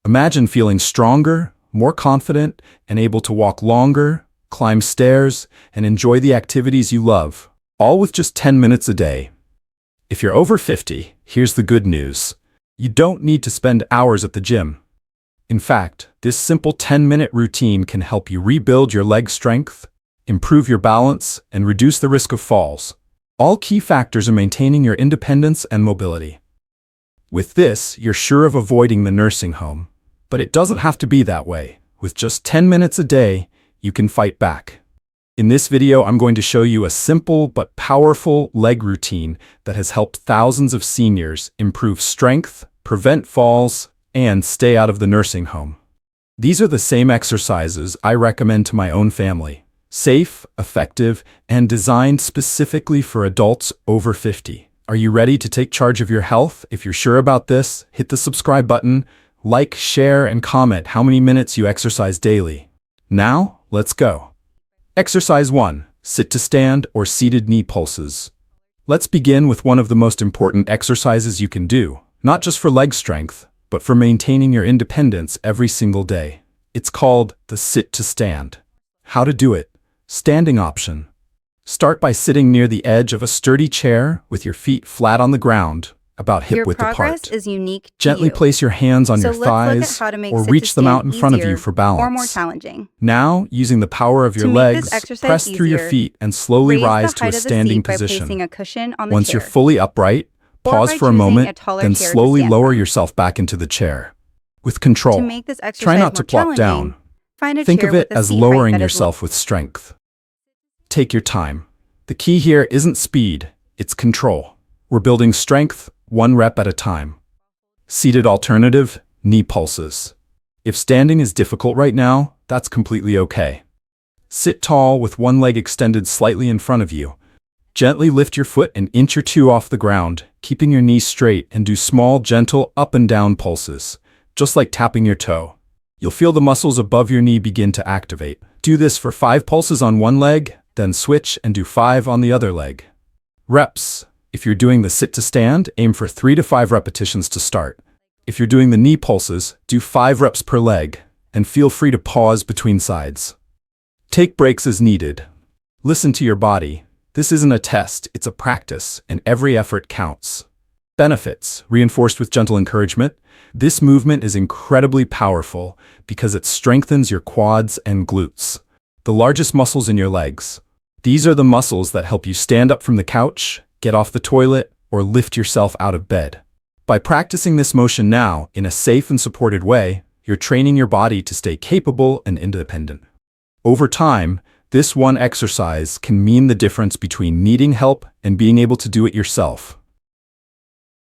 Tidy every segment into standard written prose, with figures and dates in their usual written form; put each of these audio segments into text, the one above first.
Imagine feeling stronger, more confident, and able to walk longer, climb stairs, and enjoy the activities you love, all with just 10 minutes a day. If you're over 50, here's the good news. You don't need to spend hours at the gym. In fact, this simple 10-minute routine can help you rebuild your leg strength, improve your balance, and reduce the risk of falls. All key factors in maintaining your independence and mobility. With this, you're sure of avoiding the nursing home. But it doesn't have to be that way. With just 10 minutes a day, you can fight back. In this video, I'm going to show you a simple but powerful leg routine that has helped thousands of seniors improve strength, prevent falls, and stay out of the nursing home. These are the same exercises I recommend to my own family. Safe, effective, and designed specifically for adults over 50. Are you ready to take charge of your health? If you're sure about this, hit the subscribe button, like, share, and comment how many minutes you exercise daily. Now, let's go. Exercise 1. Sit to stand or seated knee pulses. Let's begin with one of the most important exercises you can do, not just for leg strength, but for maintaining your independence every single day. It's called the sit to stand. How to do it? Standing option. Start by sitting near the edge of a sturdy chair with your feet flat on the ground, about hip-width apart. Your progress is unique to Gently you. place your hands on your thighs or reach them out in front of you for balance. Or more challenging. Now, using the power of your legs, press through your feet and slowly rise to a standing position. Once you're fully upright, pause for a moment, then slowly lower yourself back into the chair. With control, try not to plop down. Think of it as lowering yourself with strength. Take your time. The key here isn't speed, it's control. We're building strength, one rep at a time. Seated alternative, knee pulses. If standing is difficult right now, that's completely okay. Sit tall with one leg extended slightly in front of you. Gently lift your foot an inch or two off the ground, keeping your knees straight, and do small, gentle up and down pulses, just like tapping your toe. You'll feel the muscles above your knee begin to activate. Do this for 5 pulses on one leg, then switch and do 5 on the other leg. Reps. If you're doing the sit to stand, aim for 3 to 5 repetitions to start. If you're doing the knee pulses, do 5 reps per leg, and feel free to pause between sides. Take breaks as needed. Listen to your body. This isn't a test, it's a practice, and every effort counts. Benefits, reinforced with gentle encouragement. This movement is incredibly powerful because it strengthens your quads and glutes, the largest muscles in your legs. These are the muscles that help you stand up from the couch, get off the toilet, or lift yourself out of bed. By practicing this motion now in a safe and supported way, you're training your body to stay capable and independent. Over time, this one exercise can mean the difference between needing help and being able to do it yourself.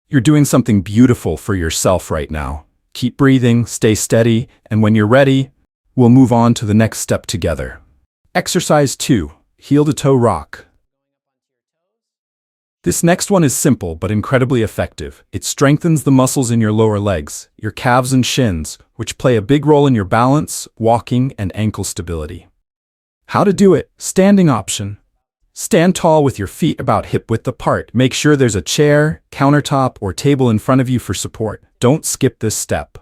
You're doing something beautiful for yourself right now. Keep breathing, stay steady, and when you're ready, we'll move on to the next step together. Exercise 2. Heel-to-toe rock. This next one is simple but incredibly effective. It strengthens the muscles in your lower legs, your calves and shins, which play a big role in your balance, walking, and ankle stability. How to do it? Standing option. Stand tall with your feet about hip-width apart. Make sure there's a chair, countertop, or table in front of you for support. Don't skip this step.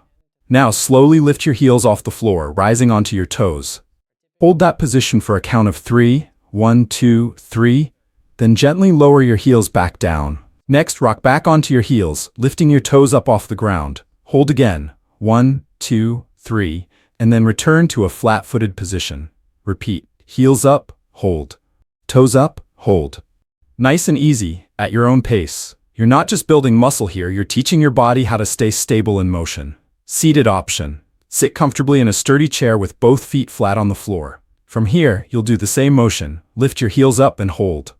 Now slowly lift your heels off the floor, rising onto your toes. Hold that position for a count of 3. 1, 2, 3. Then gently lower your heels back down. Next, rock back onto your heels, lifting your toes up off the ground. Hold again. 1, 2, 3. And then return to a flat-footed position. Repeat. Heels up, hold. Toes up, hold. Nice and easy, at your own pace. You're not just building muscle here, you're teaching your body how to stay stable in motion. Seated option. Sit comfortably in a sturdy chair with both feet flat on the floor. From here, you'll do the same motion. Lift your heels up and hold.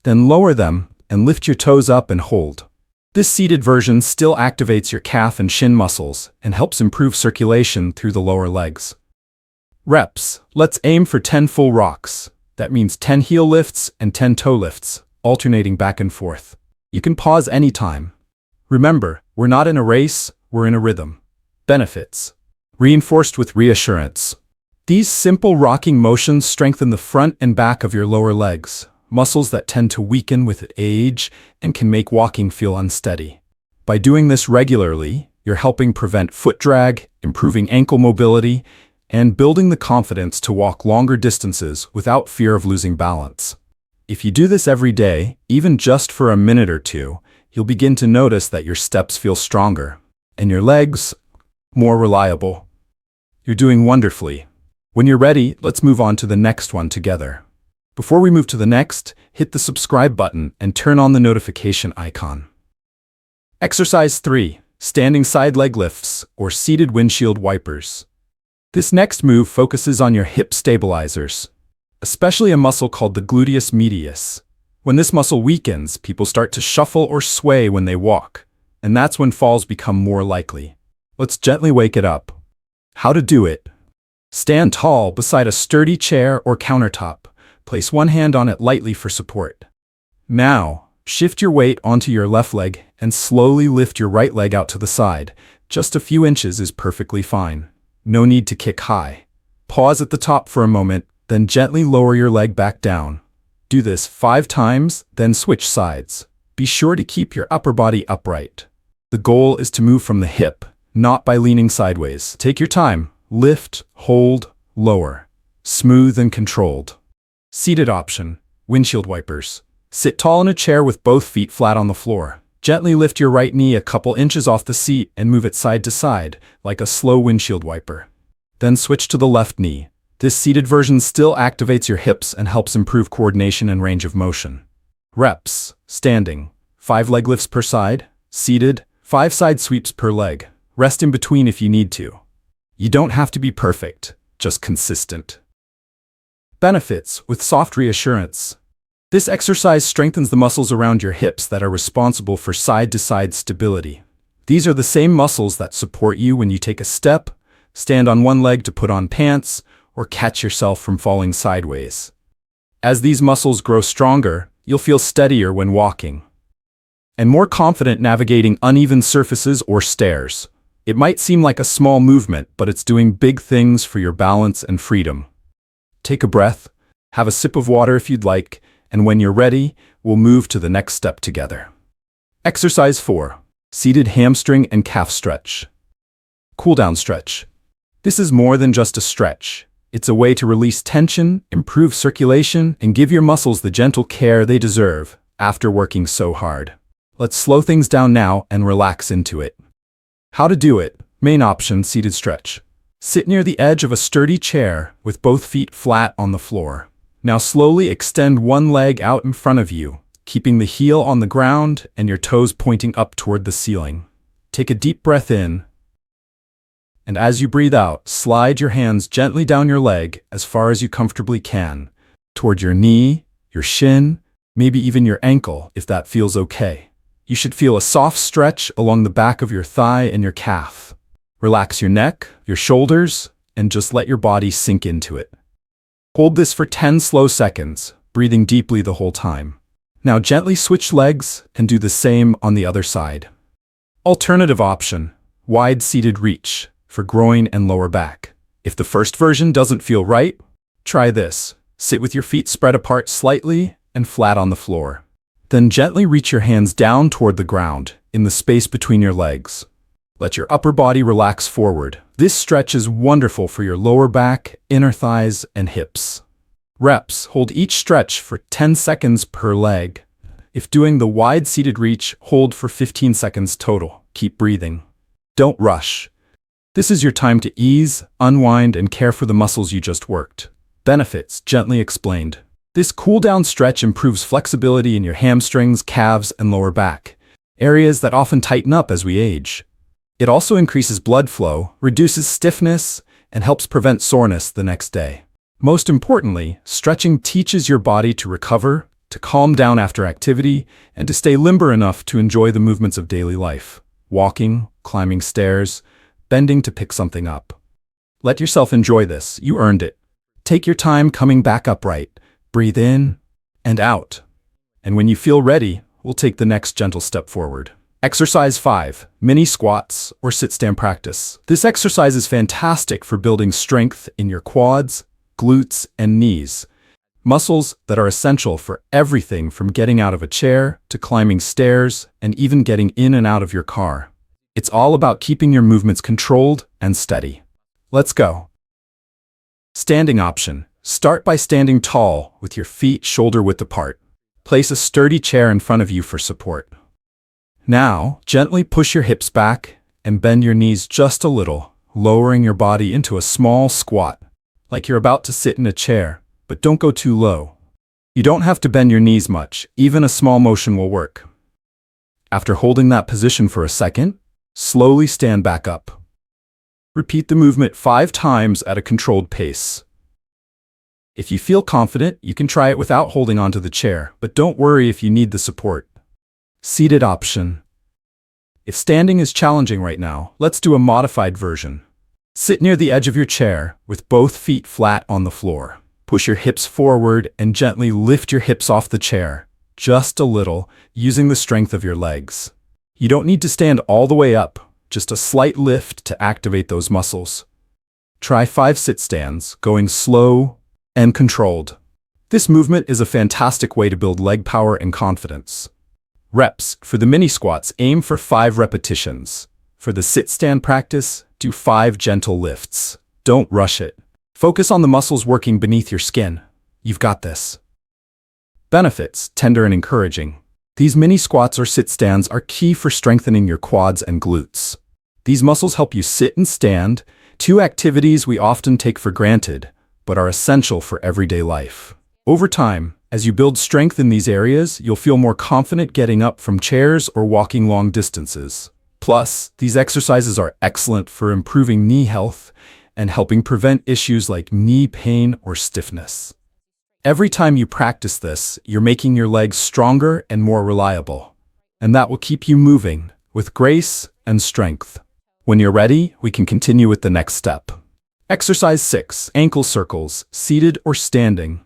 Then lower them and lift your toes up and hold. This seated version still activates your calf and shin muscles and helps improve circulation through the lower legs. Reps. Let's aim for 10 full rocks. That means 10 heel lifts and 10 toe lifts, alternating back and forth. You can pause anytime. Remember, we're not in a race, we're in a rhythm. Benefits. Reinforced with reassurance. These simple rocking motions strengthen the front and back of your lower legs, muscles that tend to weaken with age and can make walking feel unsteady. By doing this regularly, you're helping prevent foot drag, improving ankle mobility, and building the confidence to walk longer distances without fear of losing balance. If you do this every day, even just for a minute or two, you'll begin to notice that your steps feel stronger and your legs more reliable. You're doing wonderfully. When you're ready, let's move on to the next one together. Before we move to the next, hit the subscribe button and turn on the notification icon. Exercise 3. Standing side leg lifts or seated windshield wipers. This next move focuses on your hip stabilizers, especially a muscle called the gluteus medius. When this muscle weakens, people start to shuffle or sway when they walk, and that's when falls become more likely. Let's gently wake it up. How to do it. Stand tall beside a sturdy chair or countertop. Place one hand on it lightly for support. Now, shift your weight onto your left leg and slowly lift your right leg out to the side. Just a few inches is perfectly fine. No need to kick high. Pause at the top for a moment, then gently lower your leg back down. Do this 5 times, then switch sides. Be sure to keep your upper body upright. The goal is to move from the hip, not by leaning sideways. Take your time. Lift, hold, lower. Smooth and controlled. Seated option. Windshield wipers. Sit tall in a chair with both feet flat on the floor. Gently lift your right knee a couple inches off the seat and move it side to side, like a slow windshield wiper. Then switch to the left knee. This seated version still activates your hips and helps improve coordination and range of motion. Reps. Standing. 5 leg lifts per side. Seated. 5 side sweeps per leg. Rest in between if you need to. You don't have to be perfect, just consistent. Benefits with soft reassurance. This exercise strengthens the muscles around your hips that are responsible for side-to-side stability. These are the same muscles that support you when you take a step, stand on one leg to put on pants, or catch yourself from falling sideways. As these muscles grow stronger, you'll feel steadier when walking and more confident navigating uneven surfaces or stairs. It might seem like a small movement, but it's doing big things for your balance and freedom. Take a breath, have a sip of water if you'd like, and when you're ready, we'll move to the next step together. Exercise 4. Seated hamstring and calf stretch. Cool down stretch. This is more than just a stretch. It's a way to release tension, improve circulation, and give your muscles the gentle care they deserve after working so hard. Let's slow things down now and relax into it. How to do it. Main option, seated stretch. Sit near the edge of a sturdy chair with both feet flat on the floor. Now slowly extend one leg out in front of you, keeping the heel on the ground and your toes pointing up toward the ceiling. Take a deep breath in, and as you breathe out, slide your hands gently down your leg as far as you comfortably can, toward your knee, your shin, maybe even your ankle if that feels okay. You should feel a soft stretch along the back of your thigh and your calf. Relax your neck, your shoulders, and just let your body sink into it. Hold this for 10 slow seconds, breathing deeply the whole time. Now gently switch legs and do the same on the other side. Alternative option, wide seated reach for groin and lower back. If the first version doesn't feel right, try this. Sit with your feet spread apart slightly and flat on the floor. Then gently reach your hands down toward the ground, in the space between your legs. Let your upper body relax forward. This stretch is wonderful for your lower back, inner thighs, and hips. Reps. Hold each stretch for 10 seconds per leg. If doing the wide seated reach, hold for 15 seconds total. Keep breathing. Don't rush. This is your time to ease, unwind, and care for the muscles you just worked. Benefits, gently explained. This cool-down stretch improves flexibility in your hamstrings, calves, and lower back, areas that often tighten up as we age. It also increases blood flow, reduces stiffness, and helps prevent soreness the next day. Most importantly, stretching teaches your body to recover, to calm down after activity, and to stay limber enough to enjoy the movements of daily life. Walking, climbing stairs, bending to pick something up. Let yourself enjoy this. You earned it. Take your time coming back upright. Breathe in and out. And when you feel ready, we'll take the next gentle step forward. Exercise 5. Mini squats or sit-stand practice. This exercise is fantastic for building strength in your quads, glutes, and knees. Muscles that are essential for everything from getting out of a chair to climbing stairs and even getting in and out of your car. It's all about keeping your movements controlled and steady. Let's go. Standing option. Start by standing tall with your feet shoulder-width apart. Place a sturdy chair in front of you for support. Now, gently push your hips back and bend your knees just a little, lowering your body into a small squat, like you're about to sit in a chair, but don't go too low. You don't have to bend your knees much, even a small motion will work. After holding that position for a second, slowly stand back up. Repeat the movement 5 times at a controlled pace. If you feel confident, you can try it without holding onto the chair, but don't worry if you need the support. Seated option. If standing is challenging right now, let's do a modified version. Sit near the edge of your chair with both feet flat on the floor. Push your hips forward and gently lift your hips off the chair, just a little, using the strength of your legs. You don't need to stand all the way up, just a slight lift to activate those muscles. Try 5 sit stands, going slow and controlled. This movement is a fantastic way to build leg power and confidence. Reps. For the mini squats, aim for 5 repetitions. For the sit-stand practice, do 5 gentle lifts. Don't rush it. Focus on the muscles working beneath your skin. You've got this. Benefits. Tender and encouraging. These mini squats or sit-stands are key for strengthening your quads and glutes. These muscles help you sit and stand, 2 activities we often take for granted, but are essential for everyday life. Over time, as you build strength in these areas, you'll feel more confident getting up from chairs or walking long distances. Plus, these exercises are excellent for improving knee health and helping prevent issues like knee pain or stiffness. Every time you practice this, you're making your legs stronger and more reliable. And that will keep you moving with grace and strength. When you're ready, we can continue with the next step. Exercise 6. Ankle circles, seated or standing.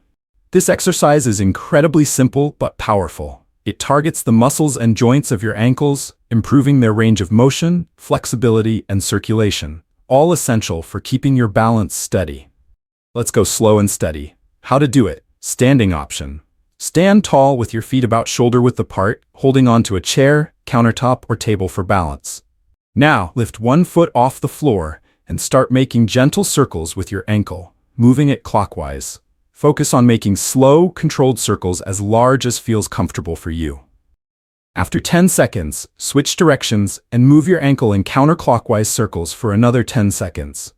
This exercise is incredibly simple but powerful. It targets the muscles and joints of your ankles, improving their range of motion, flexibility, and circulation, all essential for keeping your balance steady. Let's go slow and steady. How to do it. Standing option. Stand tall with your feet about shoulder-width apart, holding onto a chair, countertop, or table for balance. Now, lift one foot off the floor and start making gentle circles with your ankle, moving it clockwise. Focus on making slow, controlled circles as large as feels comfortable for you. After 10 seconds, switch directions and move your ankle in counterclockwise circles for another 10 seconds.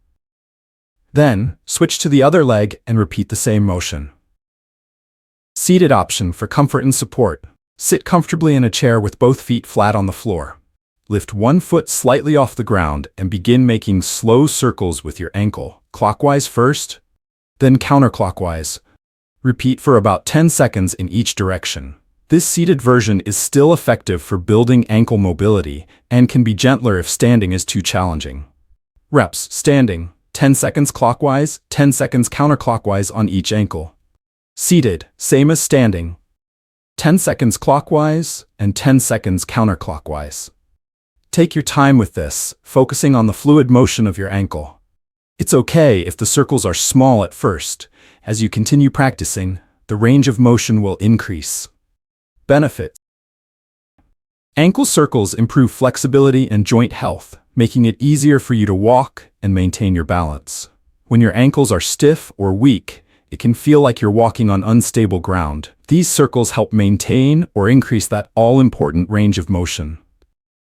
Then, switch to the other leg and repeat the same motion. Seated option for comfort and support. Sit comfortably in a chair with both feet flat on the floor. Lift one foot slightly off the ground and begin making slow circles with your ankle, clockwise first, then counterclockwise. Repeat for about 10 seconds in each direction. This seated version is still effective for building ankle mobility and can be gentler if standing is too challenging. Reps. Standing, 10 seconds clockwise, 10 seconds counterclockwise on each ankle. Seated, same as standing, 10 seconds clockwise and 10 seconds counterclockwise. Take your time with this, focusing on the fluid motion of your ankle. It's okay if the circles are small at first. As you continue practicing, the range of motion will increase. Benefits. Ankle circles improve flexibility and joint health, making it easier for you to walk and maintain your balance. When your ankles are stiff or weak, it can feel like you're walking on unstable ground. These circles help maintain or increase that all-important range of motion.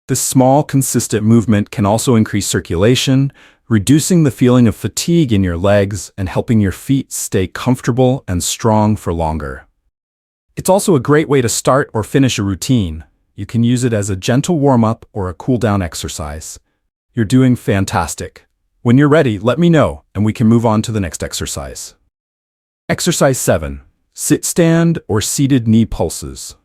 This small, consistent movement can also increase circulation, reducing the feeling of fatigue in your legs and helping your feet stay comfortable and strong for longer. It's also a great way to start or finish a routine. You can use it as a gentle warm-up or a cool-down exercise. You're doing fantastic. When you're ready, let me know, and we can move on to the next exercise. Exercise 7. Sit-stand or seated knee pulses.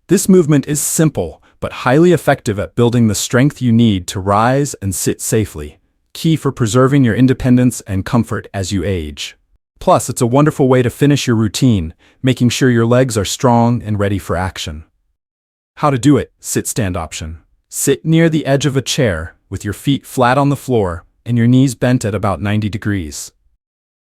This movement is simple, but highly effective at building the strength you need to rise and sit safely, key for preserving your independence and comfort as you age. Plus, it's a wonderful way to finish your routine, making sure your legs are strong and ready for action. How to do it. Sit-stand option. Sit near the edge of a chair with your feet flat on the floor and your knees bent at about 90 degrees.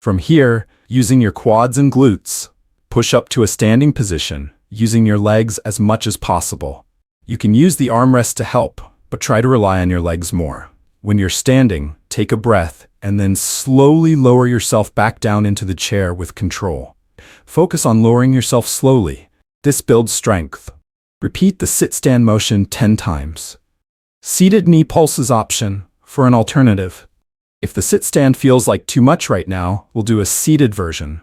From here, using your quads and glutes, push up to a standing position, using your legs as much as possible. You can use the armrest to help, but try to rely on your legs more. When you're standing, take a breath and then slowly lower yourself back down into the chair with control. Focus on lowering yourself slowly. This builds strength. Repeat the sit-stand motion 10 times. Seated knee pulses option for an alternative. If the sit-stand feels like too much right now, we'll do a seated version.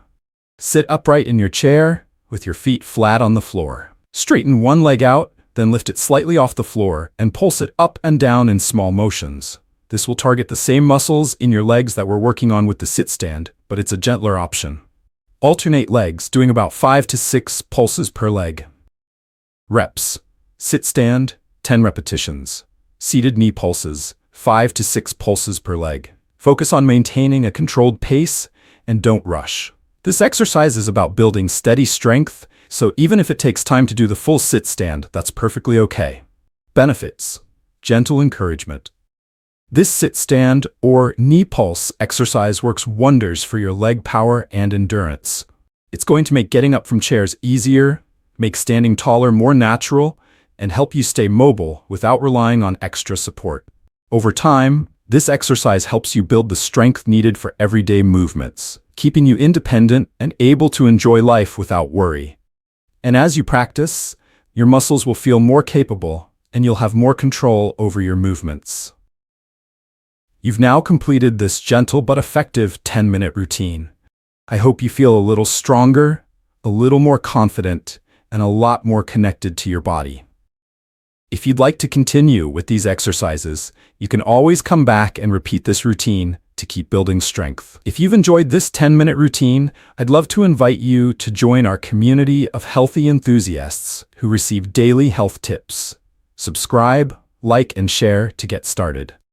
Sit upright in your chair with your feet flat on the floor. Straighten one leg out, then lift it slightly off the floor and pulse it up and down in small motions. This will target the same muscles in your legs that we're working on with the sit-stand, but it's a gentler option. Alternate legs, doing about 5 to 6 pulses per leg. Reps. Sit-stand, 10 repetitions. Seated knee pulses, 5 to 6 pulses per leg. Focus on maintaining a controlled pace and don't rush. This exercise is about building steady strength, so even if it takes time to do the full sit-stand, that's perfectly okay. Benefits. Gentle encouragement. This sit-stand or knee pulse exercise works wonders for your leg power and endurance. It's going to make getting up from chairs easier, make standing taller more natural, and help you stay mobile without relying on extra support. Over time, this exercise helps you build the strength needed for everyday movements, keeping you independent and able to enjoy life without worry. And as you practice, your muscles will feel more capable and you'll have more control over your movements. You've now completed this gentle but effective 10-minute routine. I hope you feel a little stronger, a little more confident, and a lot more connected to your body. If you'd like to continue with these exercises, you can always come back and repeat this routine to keep building strength. If you've enjoyed this 10-minute routine, I'd love to invite you to join our community of healthy enthusiasts who receive daily health tips. Subscribe, like, and share to get started.